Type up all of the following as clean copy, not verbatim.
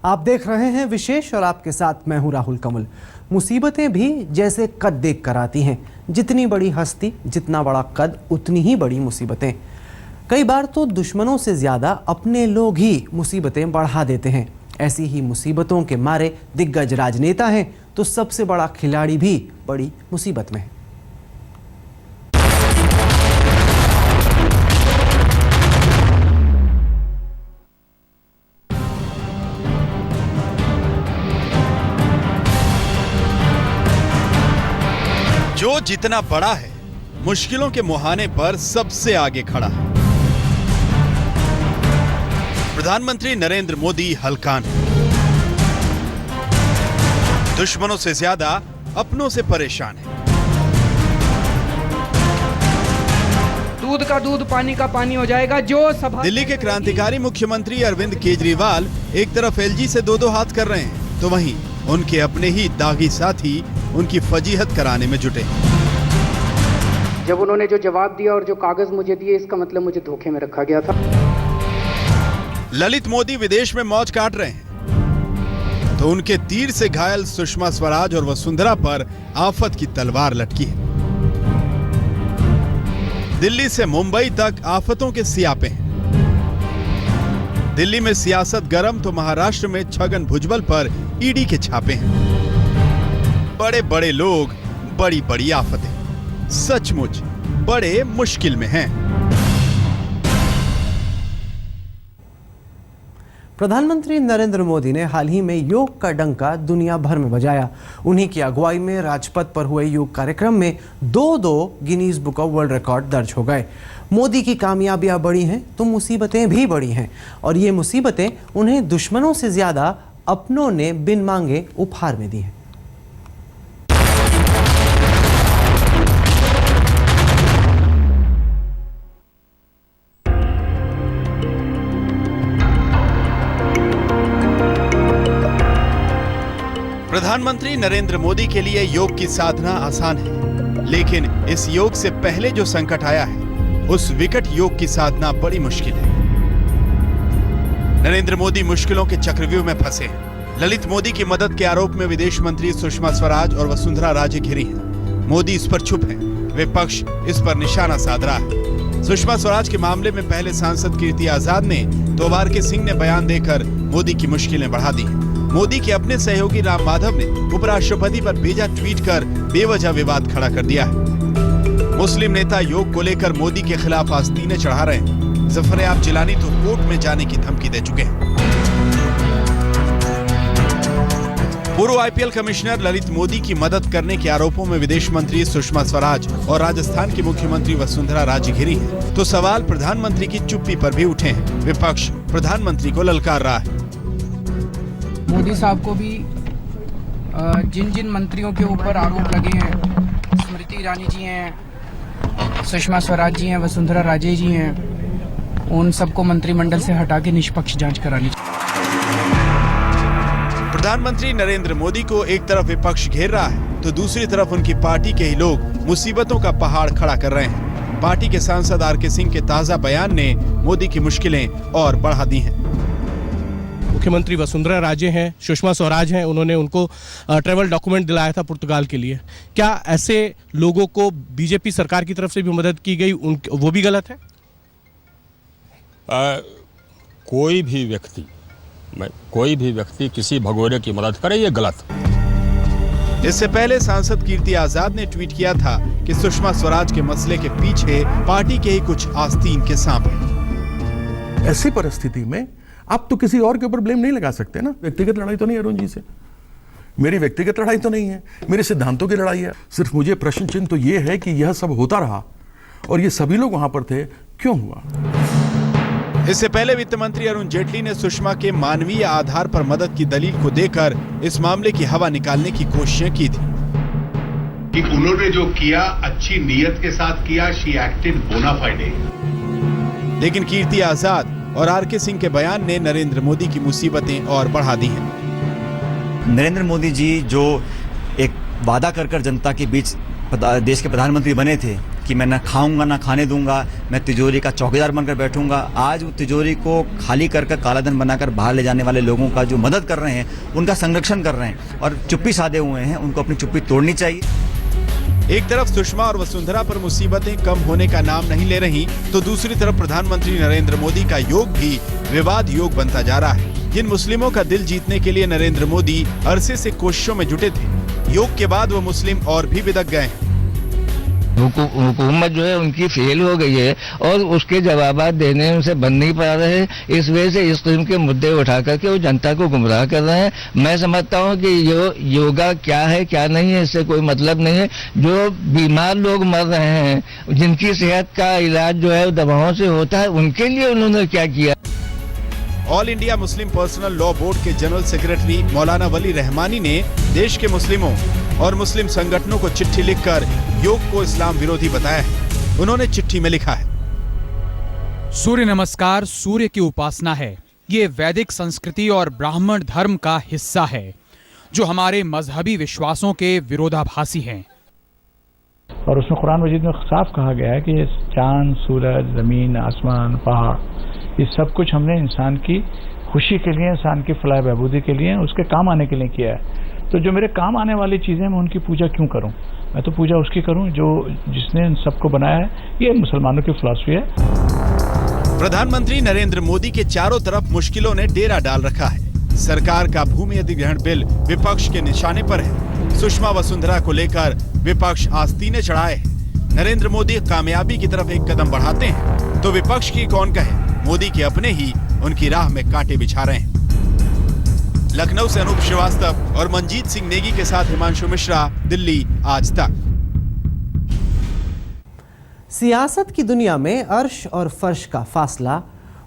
आप देख रहे हैं विशेष और आपके साथ मैं हूं राहुल कमल। मुसीबतें भी जैसे कद देख कर आती हैं। जितनी बड़ी हस्ती, जितना बड़ा कद, उतनी ही बड़ी मुसीबतें। कई बार तो दुश्मनों से ज्यादा अपने लोग ही मुसीबतें बढ़ा देते हैं। ऐसी ही मुसीबतों के मारे दिग्गज राजनेता हैं तो सबसे बड़ा खिलाड़ी भी बड़ी मुसीबत में है। जो जितना बड़ा है, मुश्किलों के मुहाने पर सबसे आगे खड़ा है। प्रधानमंत्री नरेंद्र मोदी हल्कान है। दुश्मनों से ज्यादा अपनों से परेशान है। दूध का दूध, पानी का पानी हो जाएगा जो सभा। दिल्ली के क्रांतिकारी मुख्यमंत्री अरविंद केजरीवाल एक तरफ एलजी से दो हाथ कर रहे हैं, तो वहीं उनके अपने ही दागी साथी उनकी फजीहत कराने में जुटे। जब उन्होंने जो जवाब दिया और जो कागज मुझे दिए, इसका मतलब मुझे धोखे में रखा गया था। ललित मोदी विदेश में मौज काट रहे हैं तो उनके तीर से घायल सुषमा स्वराज और वसुंधरा पर आफत की तलवार लटकी है। दिल्ली से मुंबई तक आफतों के सियापे हैं। दिल्ली में सियासत गरम तो महाराष्ट्र में छगन भुजबल पर ईडी के छापे हैं। बड़े बड़े लोग, बड़ी बड़ी आफतें, सचमुच बड़े मुश्किल में हैं। प्रधानमंत्री नरेंद्र मोदी ने हाल ही में योग का डंका दुनिया भर में बजाया। उन्हीं की अगुवाई में राजपथ पर हुए योग कार्यक्रम में दो Guinness book of world record दर्ज हो गए। मोदी की कामयाबियां बड़ी हैं तो मुसीबतें भी बड़ी हैं, और ये मुसीबतें उन्हें दुश्मनों से ज्यादा अपनों ने बिन मांगे उपहार में दी हैं। प्रधानमंत्री नरेंद्र मोदी के लिए योग की साधना आसान है, लेकिन इस योग से पहले जो संकट आया है, उस विकट योग की साधना बड़ी मुश्किल है। नरेंद्र मोदी मुश्किलों के चक्रव्यूह में फंसे हैं। ललित मोदी की मदद के आरोप में विदेश मंत्री सुषमा स्वराज और वसुंधरा राजे घिरी हैं। मोदी इस पर चुप हैं, विपक्ष इस पर निशाना साध रहा है। सुषमा स्वराज के मामले में पहले सांसद कीर्ति आजाद ने तो आर.के. सिंह ने बयान देकर मोदी की मुश्किलें बढ़ा दी हैं। मोदी के अपने सहयोगी राम माधव ने उपराष्ट्रपति पर भेजा ट्वीट कर बेवजह विवाद खड़ा कर दिया है। मुस्लिम नेता योग को लेकर मोदी के खिलाफ आस्तीनें चढ़ा रहे हैं। जफर-ए-आब जिलानी तो कोर्ट में जाने की धमकी दे चुके हैं। पूर्व आईपीएल कमिश्नर ललित मोदी की मदद करने के आरोपों में विदेश मंत्री सुषमा स्वराज और राजस्थान की मुख्यमंत्री वसुंधरा राजे घिरी है, तो सवाल प्रधानमंत्री की चुप्पी पर भी उठे हैं। विपक्ष प्रधानमंत्री को ललकार रहा है। मोदी साहब को भी जिन जिन मंत्रियों के ऊपर आरोप लगे हैं, स्मृति ईरानी जी हैं, सुषमा स्वराज जी हैं, वसुंधरा राजे जी हैं, उन सबको मंत्रिमंडल से हटा के निष्पक्ष जांच करानी चाहिए। प्रधानमंत्री नरेंद्र मोदी को एक तरफ विपक्ष घेर रहा है तो दूसरी तरफ उनकी पार्टी के ही लोग मुसीबतों का पहाड़ खड़ा कर रहे हैं। पार्टी के सांसद आर.के. सिंह के ताजा बयान ने मोदी की मुश्किलें और बढ़ा दी हैं। मुख्यमंत्री वसुंधरा राजे हैं, सुषमा स्वराज हैं, उन्होंने उनको ट्रैवल डॉक्यूमेंट दिलाया था पुर्तगाल के लिए। क्या ऐसे लोगों को बीजेपी सरकार की तरफ से भी मदद की गई, वो भी गलत है? कोई भी व्यक्ति किसी भगोड़े की मदद करे, ये गलत। इससे पहले सांसद कीर्ति आजाद ने ट्वीट किया था कि सुषमा स्वराज के मसले के पीछे पार्टी के ही कुछ आस्तीन के सांप हैं। ऐसी परिस्थिति में आप तो किसी और के ऊपर ब्लेम नहीं लगा सकते ना। व्यक्तिगत लड़ाई तो नहीं अरुण जी से, मेरी व्यक्तिगत लड़ाई तो नहीं है, मेरे सिद्धांतों की लड़ाई है। सिर्फ मुझे प्रश्न चिन्ह तो ये है कि यह सब होता रहा और ये सभी लोग वहां पर थे, क्यों हुआ? इससे पहले वित्त मंत्री अरुण जेटली ने सुषमा के मानवीय आधार पर मदद की दलील को देकर इस मामले की हवा निकालने की कोशिशें की थी कि उन्होंने जो किया अच्छी नीयत के साथ किया, शी एक्टेड बोना फाइडे। लेकिन कीर्ति आजाद और आर.के. सिंह के बयान ने नरेंद्र मोदी की मुसीबतें और बढ़ा दी हैं। नरेंद्र मोदी जी जो एक वादा कर जनता के बीच देश के प्रधानमंत्री बने थे, कि मैं ना खाऊंगा ना खाने दूंगा, मैं तिजोरी का चौकीदार बनकर बैठूंगा। आज वो तिजोरी को खाली कर काला धन बनाकर बाहर ले जाने वाले लोगों का जो मदद कर रहे हैं, उनका संरक्षण कर रहे हैं और चुप्पी साधे हुए हैं, उनको अपनी चुप्पी तोड़नी चाहिए। एक तरफ सुषमा और वसुंधरा पर मुसीबतें कम होने का नाम नहीं ले रही, तो दूसरी तरफ प्रधानमंत्री नरेंद्र मोदी का योग भी विवाद योग बनता जा रहा है। जिन मुस्लिमों का दिल जीतने के लिए नरेंद्र मोदी अरसे से कोशिशों में जुटे थे, योग के बाद वो मुस्लिम और भी बिदक गए हैं। हुकूमत जो है उनकी फेल हो गई है और उसके जवाबात देने उनसे बन नहीं पा रहे हैं। इस वजह से इस किस्म के मुद्दे उठा करके वो जनता को गुमराह कर रहे हैं। मैं समझता हूँ कि योगा क्या है क्या नहीं है, इससे कोई मतलब नहीं है। जो बीमार लोग मर रहे हैं, जिनकी सेहत का इलाज जो है दवाओं से होता है, उनके लिए उन्होंने क्या किया। All India Muslim personal law board के जनरल सेक्रेटरी मौलाना वली रहमानी ने देश के मुस्लिमों और मुस्लिम संगठनों को चिट्ठी लिखकर योग को इस्लाम विरोधी बताया है। उन्होंने चिट्ठी में लिखा है, सूर्य नमस्कार सूर्य की उपासना है। ये वैदिक संस्कृति और ब्राह्मण धर्म का हिस्सा है जो हमारे मजहबी विश्वासों के विरोधाभासी हैं। और उसमें कुरान मजीद में साफ कहा गया है कि चांद, सूरज, जमीन, आसमान, पहाड़, ये सब कुछ हमने इंसान की खुशी के लिए, इंसान की फलाह बहबूदी के लिए, उसके काम आने के लिए किया है। तो जो मेरे काम आने वाली चीज़ें, मैं उनकी पूजा क्यों करूं? मैं तो पूजा उसकी करूं जो जिसने इन सबको बनाया है। ये मुसलमानों की फिलॉसफी है। प्रधानमंत्री नरेंद्र मोदी के चारों तरफ मुश्किलों ने डेरा डाल रखा है। सरकार का भूमि अधिग्रहण बिल विपक्ष के निशाने पर है। सुषमा वसुंधरा को लेकर विपक्ष आस्तीने चढ़ाए है। नरेंद्र मोदी कामयाबी की तरफ एक कदम बढ़ाते हैं तो विपक्ष की कौन कहे, मोदी के अपने ही उनकी राह में कांटे बिछा रहे हैं। लखनऊ से अनूप श्रीवास्तव और मनजीत सिंह नेगी के साथ हिमांशु मिश्रा, दिल्ली आज तक। सियासत की दुनिया में अर्श और फर्श का फासला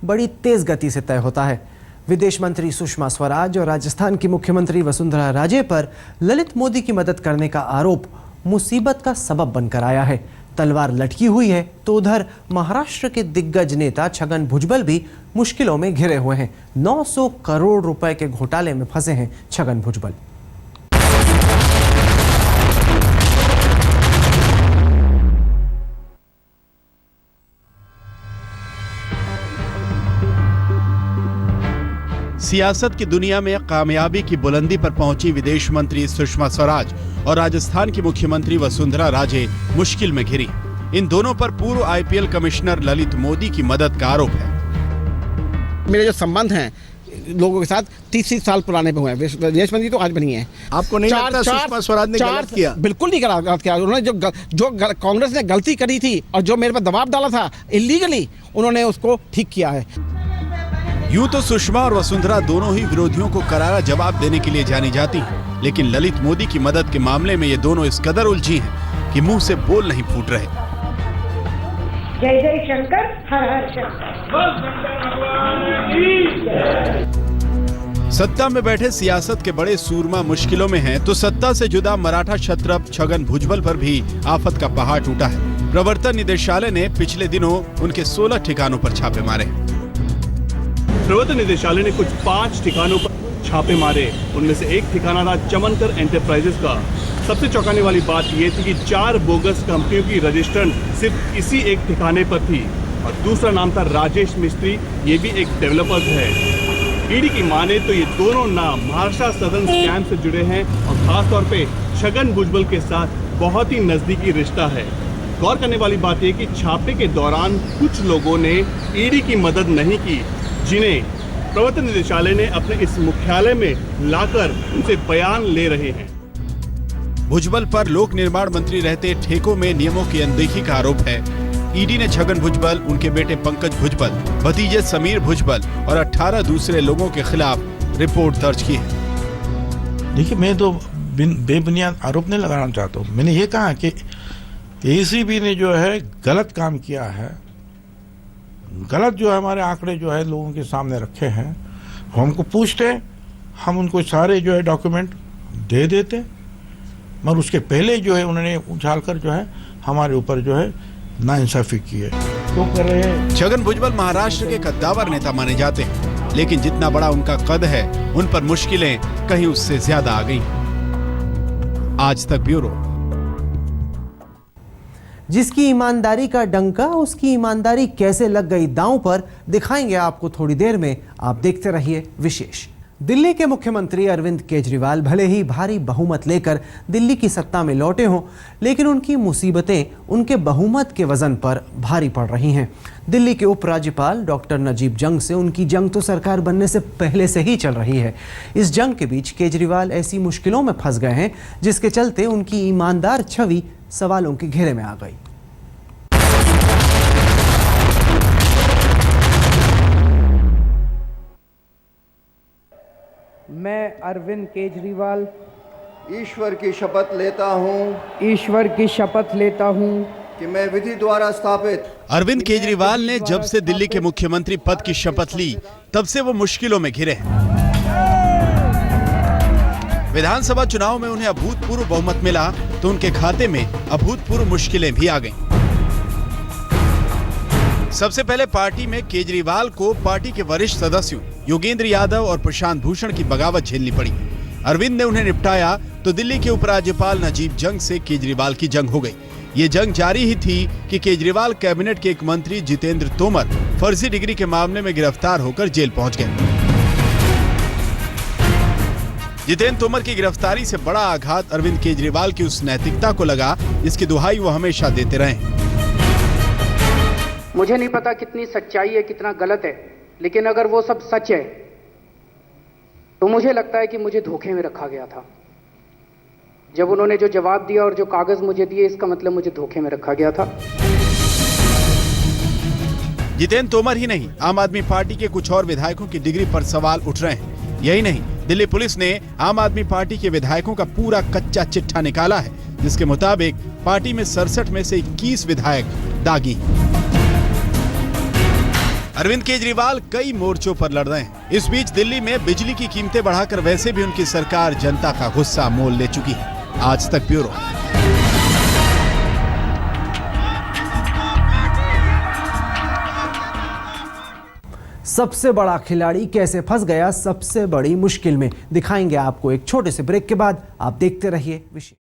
बड़ी तेज गति से तय होता है। विदेश मंत्री सुषमा स्वराज और राजस्थान की मुख्यमंत्री वसुंधरा राजे पर ललित मोदी की मदद करने का आरोप मुसीबत का सबब बनकर आया है। तलवार लटकी हुई है तो उधर महाराष्ट्र के दिग्गज नेता छगन भुजबल भी मुश्किलों में घिरे हुए हैं। 900 करोड़ रुपए के घोटाले में फंसे हैं छगन भुजबल। सियासत की दुनिया में कामयाबी की बुलंदी पर पहुंची विदेश मंत्री सुषमा स्वराज और राजस्थान की मुख्यमंत्री वसुंधरा राजे मुश्किल में घिरी। इन दोनों पर पूर्व आईपीएल कमिश्नर ललित मोदी की मदद का आरोप है। मेरे जो संबंध हैं लोगों के साथ 30 साल पुराने हुए हैं। विदेश मंत्री तो आज बनी है। आपको नहीं लगता सुषमा स्वराज ने गलत किया? बिल्कुल नहीं गलत किया। उन्होंने जो कांग्रेस ने गलती करी थी और जो मेरे पर दबाव डाला था इलीगली, उन्होंने उसको ठीक किया है। यूं तो सुषमा और वसुंधरा दोनों ही विरोधियों को करारा जवाब देने के लिए जानी जाती हैं, लेकिन ललित मोदी की मदद के मामले में ये दोनों इस कदर उलझी हैं कि मुंह से बोल नहीं फूट रहे। जय जय शंकर, हर हर शंकर। सत्ता में बैठे सियासत के बड़े सूरमा मुश्किलों में हैं, तो सत्ता से जुदा मराठा क्षत्रप छगन भुजबल पर भी आफत का पहाड़ टूटा है। प्रवर्तन निदेशालय ने पिछले दिनों उनके 16 ठिकानों पर छापे मारे। प्रवर्तन निदेशालय ने कुछ 5 ठिकानों पर छापे मारे। उनमें से एक ठिकाना था चमनकर एंटरप्राइजेस का। सबसे चौंकाने वाली बात यह थी कि 4 बोगस कंपनियों की रजिस्ट्रेशन सिर्फ इसी एक ठिकाने पर थी और दूसरा नाम था राजेश मिस्त्री, ये भी एक डेवलपर है। ईडी की माने तो ये दोनों नाम महाराष्ट्र सदन स्कैम से जुड़े हैं और खासतौर पे छगन भुजबल के साथ बहुत ही नजदीकी रिश्ता है। गौर करने वाली बात यह कि छापे के दौरान कुछ लोगों ने ईडी की मदद नहीं की, जिन्हें प्रवर्तन निदेशालय ने अपने इस मुख्यालय में लाकर उनसे बयान ले रहे हैं। भुजबल पर लोक निर्माण मंत्री रहते ठेकों में नियमों की अनदेखी का आरोप है। ईडी ने छगन भुजबल, उनके बेटे पंकज भुजबल, भतीजे समीर भुजबल और 18 दूसरे लोगों के खिलाफ रिपोर्ट दर्ज की है। देखिए, मैं तो बेबुनियाद आरोप नहीं लगाना चाहता हूँ। मैंने ये कहा कि एसीबी ने जो है गलत काम किया है, गलत जो है हमारे आंकड़े जो है लोगों के सामने रखे हैं। हमको पूछते, हम उनको सारे जो है डॉक्यूमेंट दे देते, मगर उसके पहले जो है उन्होंने उछालकर जो है हमारे ऊपर जो है नाइंसाफी की है। तो कर रहे हैं। छगन भुजबल महाराष्ट्र के कद्दावर नेता माने जाते हैं, लेकिन जितना बड़ा उनका कद है, उन पर मुश्किलें कहीं उससे ज्यादा आ गई। आज तक ब्यूरो। जिसकी ईमानदारी का डंका, उसकी ईमानदारी कैसे लग गई दांव पर, दिखाएंगे आपको थोड़ी देर में। आप देखते रहिए विशेष। दिल्ली के मुख्यमंत्री अरविंद केजरीवाल भले ही भारी बहुमत लेकर दिल्ली की सत्ता में लौटे हों, लेकिन उनकी मुसीबतें उनके बहुमत के वजन पर भारी पड़ रही हैं। दिल्ली के उपराज्यपाल डॉक्टर नजीब जंग से उनकी जंग तो सरकार बनने से पहले से ही चल रही है। इस जंग के बीच केजरीवाल ऐसी मुश्किलों में फंस गए हैं जिसके चलते उनकी ईमानदार छवि सवालों के घेरे में आ गई। मैं अरविंद केजरीवाल ईश्वर की शपथ लेता हूं कि मैं विधि द्वारा स्थापित। अरविंद केजरीवाल ने जब से दिल्ली के मुख्यमंत्री पद की शपथ ली, तब से वो मुश्किलों में घिरे हैं। विधानसभा चुनाव में उन्हें अभूतपूर्व बहुमत मिला तो उनके खाते में अभूतपूर्व मुश्किलें भी आ गईं। सबसे पहले पार्टी में केजरीवाल को पार्टी के वरिष्ठ सदस्यों योगेंद्र यादव और प्रशांत भूषण की बगावत झेलनी पड़ी। अरविंद ने उन्हें निपटाया तो दिल्ली के उपराज्यपाल नजीब जंग से केजरीवाल की जंग हो गई। ये जंग जारी ही थी कि केजरीवाल कैबिनेट के एक मंत्री जितेंद्र तोमर फर्जी डिग्री के मामले में गिरफ्तार होकर जेल पहुंच गए। जितेंद्र तोमर की गिरफ्तारी से बड़ा आघात अरविंद केजरीवाल की उस नैतिकता को लगा जिसकी दुहाई वो हमेशा देते रहे। मुझे नहीं पता कितनी सच्चाई है, कितना गलत है, लेकिन अगर वो सब सच है तो मुझे लगता है कि मुझे धोखे में रखा गया था। जब उन्होंने जो जवाब दिया और जो कागज मुझे दिए, इसका मतलब मुझे धोखे में रखा गया था। जितेंद्र तोमर ही नहीं, आम आदमी पार्टी के कुछ और विधायकों की डिग्री पर सवाल उठ रहे हैं। यही नहीं, दिल्ली पुलिस ने आम आदमी पार्टी के विधायकों का पूरा कच्चा चिट्ठा निकाला है, जिसके मुताबिक पार्टी में 67 में से 21 विधायक दागी हैं। अरविंद केजरीवाल कई मोर्चों पर लड़ रहे हैं। इस बीच दिल्ली में बिजली की कीमतें बढ़ाकर वैसे भी उनकी सरकार जनता का गुस्सा मोल ले चुकी है। आज तक ब्यूरो। सबसे बड़ा खिलाड़ी कैसे फंस गया सबसे बड़ी मुश्किल में, दिखाएंगे आपको एक छोटे से ब्रेक के बाद। आप देखते रहिए विशेष।